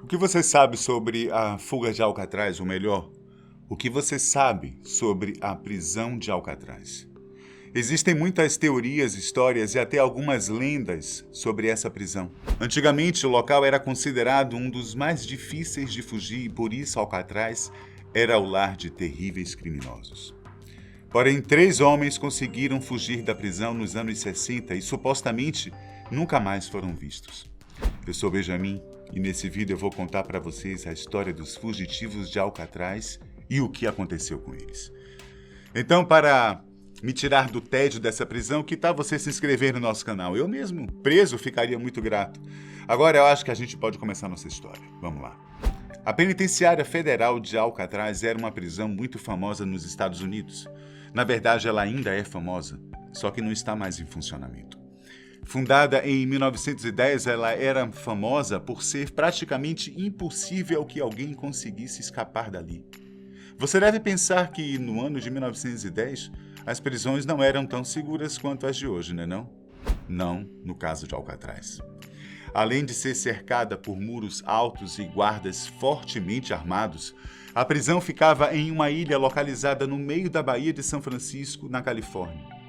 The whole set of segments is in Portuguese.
O que você sabe sobre a fuga de Alcatraz, ou melhor, o que você sabe sobre a prisão de Alcatraz? Existem muitas teorias, histórias e até algumas lendas sobre essa prisão. Antigamente, o local era considerado um dos mais difíceis de fugir e por isso Alcatraz era o lar de terríveis criminosos. Porém, 3 homens conseguiram fugir da prisão nos anos 60 e supostamente nunca mais foram vistos. Eu sou Benjamin e nesse vídeo eu vou contar para vocês a história dos fugitivos de Alcatraz e o que aconteceu com eles. Então, para me tirar do tédio dessa prisão, que tal você se inscrever no nosso canal? Eu mesmo, preso, ficaria muito grato. Agora eu acho que a gente pode começar nossa história. Vamos lá. A Penitenciária Federal de Alcatraz era uma prisão muito famosa nos Estados Unidos. Na verdade, ela ainda é famosa, só que não está mais em funcionamento. Fundada em 1910, ela era famosa por ser praticamente impossível que alguém conseguisse escapar dali. Você deve pensar que, no ano de 1910, as prisões não eram tão seguras quanto as de hoje, não é não? Não, no caso de Alcatraz. Além de ser cercada por muros altos e guardas fortemente armados, a prisão ficava em uma ilha localizada no meio da Baía de São Francisco, na Califórnia.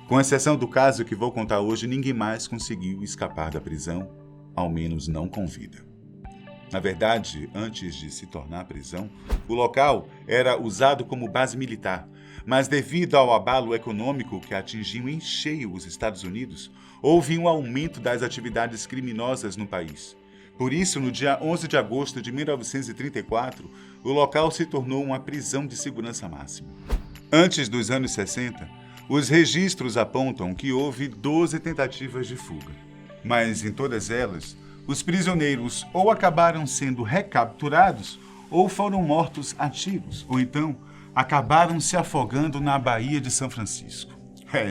Com exceção do caso que vou contar hoje, ninguém mais conseguiu escapar da prisão, ao menos não com vida. Na verdade, antes de se tornar prisão, o local era usado como base militar, mas devido ao abalo econômico que atingiu em cheio os Estados Unidos, houve um aumento das atividades criminosas no país. Por isso, no dia 11 de agosto de 1934, o local se tornou uma prisão de segurança máxima. Antes dos anos 60, os registros apontam que houve 12 tentativas de fuga, mas em todas elas, os prisioneiros ou acabaram sendo recapturados ou foram mortos a tiros, ou então acabaram se afogando na Baía de São Francisco.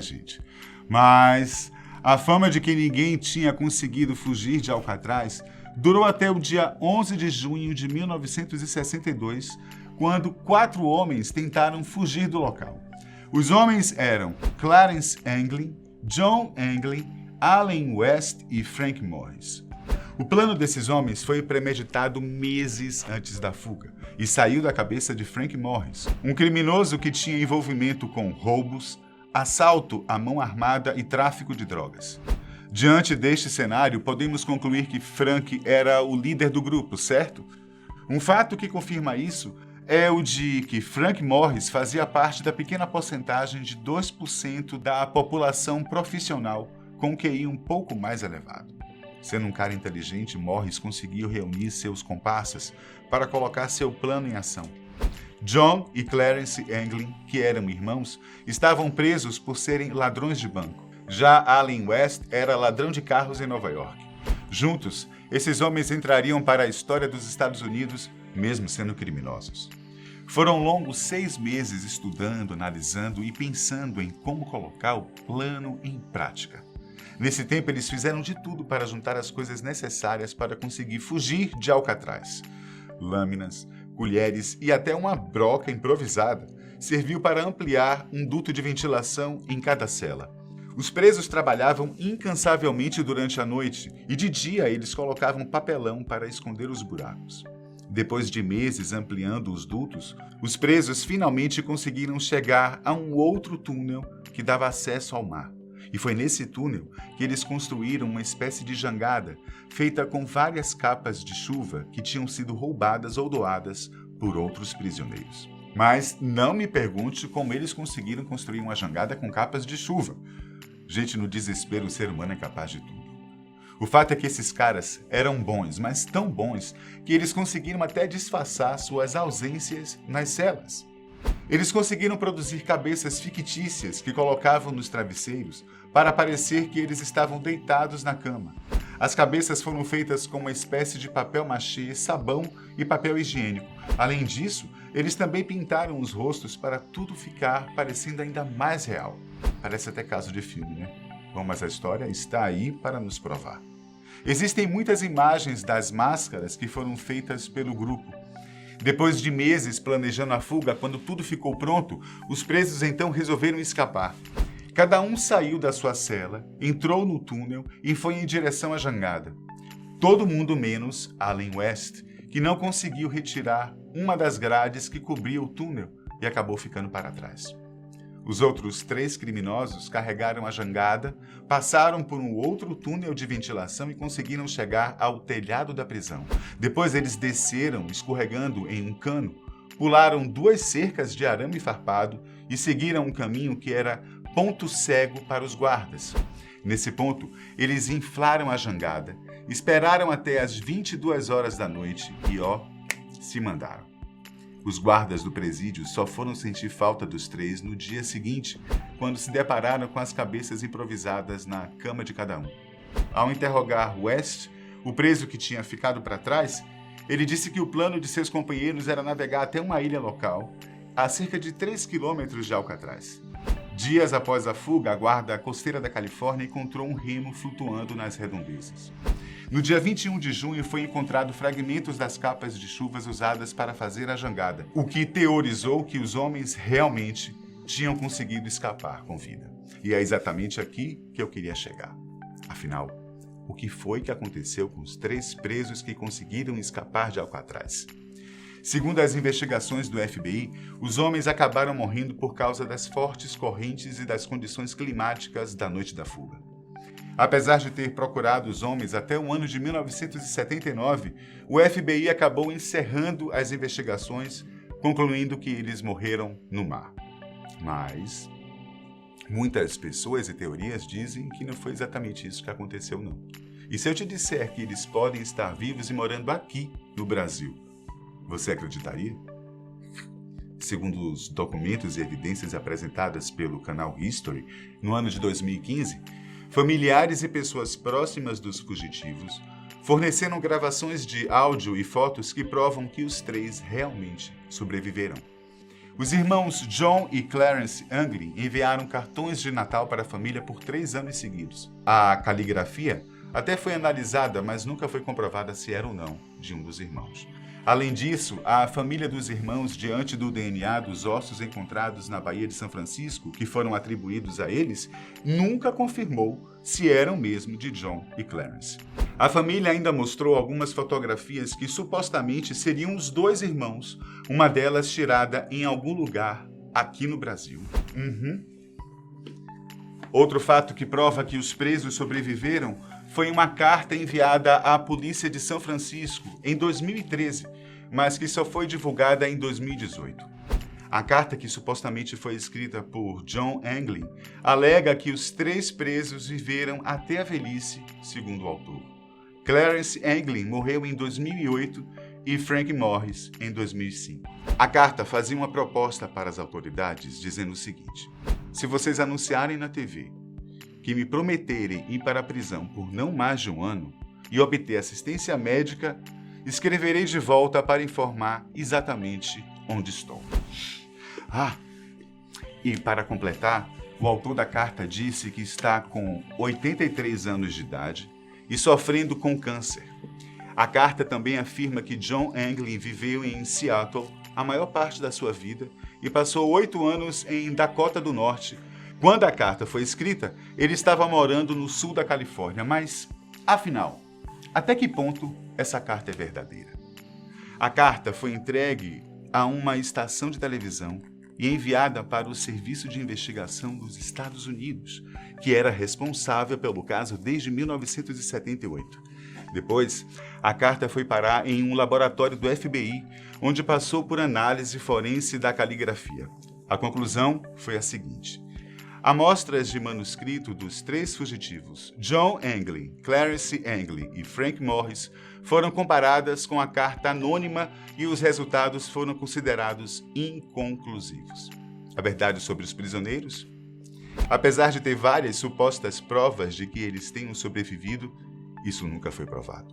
Gente, mas a fama de que ninguém tinha conseguido fugir de Alcatraz durou até o dia 11 de junho de 1962, quando 4 homens tentaram fugir do local. Os homens eram Clarence Anglin, John Anglin, Allen West e Frank Morris. O plano desses homens foi premeditado meses antes da fuga e saiu da cabeça de Frank Morris, um criminoso que tinha envolvimento com roubos, assalto à mão armada e tráfico de drogas. Diante deste cenário, podemos concluir que Frank era o líder do grupo, certo? Um fato que confirma isso é o de que Frank Morris fazia parte da pequena porcentagem de 2% da população profissional com QI um pouco mais elevado. Sendo um cara inteligente, Morris conseguiu reunir seus comparsas para colocar seu plano em ação. John e Clarence Anglin, que eram irmãos, estavam presos por serem ladrões de banco. Já Allen West era ladrão de carros em Nova York. Juntos, esses homens entrariam para a história dos Estados Unidos, mesmo sendo criminosos. Foram longos 6 meses estudando, analisando e pensando em como colocar o plano em prática. Nesse tempo, eles fizeram de tudo para juntar as coisas necessárias para conseguir fugir de Alcatraz. Lâminas, colheres e até uma broca improvisada serviu para ampliar um duto de ventilação em cada cela. Os presos trabalhavam incansavelmente durante a noite e de dia eles colocavam papelão para esconder os buracos. Depois de meses ampliando os dutos, os presos finalmente conseguiram chegar a um outro túnel que dava acesso ao mar. E foi nesse túnel que eles construíram uma espécie de jangada feita com várias capas de chuva que tinham sido roubadas ou doadas por outros prisioneiros. Mas não me pergunte como eles conseguiram construir uma jangada com capas de chuva. Gente, no desespero, o ser humano é capaz de tudo. O fato é que esses caras eram bons, mas tão bons, que eles conseguiram até disfarçar suas ausências nas celas. Eles conseguiram produzir cabeças fictícias que colocavam nos travesseiros para parecer que eles estavam deitados na cama. As cabeças foram feitas com uma espécie de papel machê, sabão e papel higiênico. Além disso, eles também pintaram os rostos para tudo ficar parecendo ainda mais real. Parece até caso de filme, né? Bom, mas a história está aí para nos provar. Existem muitas imagens das máscaras que foram feitas pelo grupo. Depois de meses planejando a fuga, quando tudo ficou pronto, os presos então resolveram escapar. Cada um saiu da sua cela, entrou no túnel e foi em direção à jangada. Todo mundo menos Allen West, que não conseguiu retirar uma das grades que cobria o túnel e acabou ficando para trás. Os outros 3 criminosos carregaram a jangada, passaram por um outro túnel de ventilação e conseguiram chegar ao telhado da prisão. Depois eles desceram, escorregando em um cano, pularam 2 cercas de arame farpado e seguiram um caminho que era ponto cego para os guardas. Nesse ponto, eles inflaram a jangada, esperaram até as 22 horas da noite e, se mandaram. Os guardas do presídio só foram sentir falta dos 3 no dia seguinte, quando se depararam com as cabeças improvisadas na cama de cada um. Ao interrogar West, o preso que tinha ficado para trás, ele disse que o plano de seus companheiros era navegar até uma ilha local, a cerca de 3 quilômetros de Alcatraz. Dias após a fuga, a guarda costeira da Califórnia encontrou um remo flutuando nas redondezas. No dia 21 de junho foi encontrado fragmentos das capas de chuvas usadas para fazer a jangada, o que teorizou que os homens realmente tinham conseguido escapar com vida. E é exatamente aqui que eu queria chegar. Afinal, o que foi que aconteceu com os 3 presos que conseguiram escapar de Alcatraz? Segundo as investigações do FBI, os homens acabaram morrendo por causa das fortes correntes e das condições climáticas da noite da fuga. Apesar de ter procurado os homens até o ano de 1979, o FBI acabou encerrando as investigações, concluindo que eles morreram no mar. Mas muitas pessoas e teorias dizem que não foi exatamente isso que aconteceu, não. E se eu te disser que eles podem estar vivos e morando aqui no Brasil, você acreditaria? Segundo os documentos e evidências apresentadas pelo canal History, no ano de 2015, familiares e pessoas próximas dos fugitivos forneceram gravações de áudio e fotos que provam que os 3 realmente sobreviveram. Os irmãos John e Clarence Anglin enviaram cartões de Natal para a família por 3 anos seguidos. A caligrafia até foi analisada, mas nunca foi comprovada se era ou não de um dos irmãos. Além disso, a família dos irmãos, diante do DNA dos ossos encontrados na Baía de São Francisco, que foram atribuídos a eles, nunca confirmou se eram mesmo de John e Clarence. A família ainda mostrou algumas fotografias que supostamente seriam os 2 irmãos, uma delas tirada em algum lugar aqui no Brasil. Outro fato que prova que os presos sobreviveram foi uma carta enviada à polícia de São Francisco em 2013, mas que só foi divulgada em 2018. A carta, que supostamente foi escrita por John Anglin, alega que os 3 presos viveram até a velhice, segundo o autor. Clarence Anglin morreu em 2008 e Frank Morris em 2005. A carta fazia uma proposta para as autoridades, dizendo o seguinte: se vocês anunciarem na TV que me prometerem ir para a prisão por não mais de 1 ano e obter assistência médica, escreverei de volta para informar exatamente onde estou. E para completar, o autor da carta disse que está com 83 anos de idade e sofrendo com câncer. A carta também afirma que John Anglin viveu em Seattle a maior parte da sua vida e passou 8 anos em Dakota do Norte. Quando a carta foi escrita, ele estava morando no sul da Califórnia, mas, afinal, até que ponto essa carta é verdadeira? A carta foi entregue a uma estação de televisão e enviada para o Serviço de Investigação dos Estados Unidos, que era responsável pelo caso desde 1978. Depois, a carta foi parar em um laboratório do FBI, onde passou por análise forense da caligrafia. A conclusão foi a seguinte: amostras de manuscrito dos 3 fugitivos, John Anglin, Clarence Anglin e Frank Morris, foram comparadas com a carta anônima e os resultados foram considerados inconclusivos. A verdade sobre os prisioneiros? Apesar de ter várias supostas provas de que eles tenham sobrevivido, isso nunca foi provado.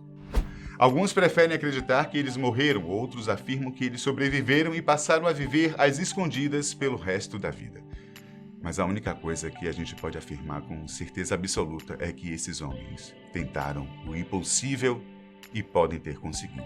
Alguns preferem acreditar que eles morreram, outros afirmam que eles sobreviveram e passaram a viver às escondidas pelo resto da vida. Mas a única coisa que a gente pode afirmar com certeza absoluta é que esses homens tentaram o impossível e podem ter conseguido.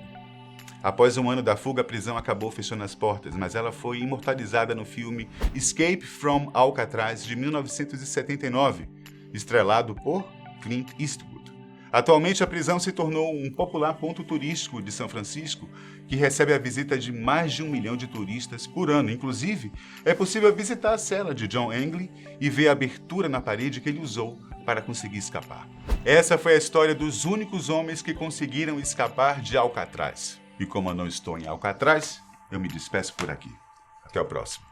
Após 1 ano da fuga, a prisão acabou fechando as portas, mas ela foi imortalizada no filme Escape from Alcatraz, de 1979, estrelado por Clint Eastwood. Atualmente, a prisão se tornou um popular ponto turístico de São Francisco, que recebe a visita de mais de 1 milhão de turistas por ano. Inclusive, é possível visitar a cela de John Engel e ver a abertura na parede que ele usou para conseguir escapar. Essa foi a história dos únicos homens que conseguiram escapar de Alcatraz. E como eu não estou em Alcatraz, eu me despeço por aqui. Até o próximo.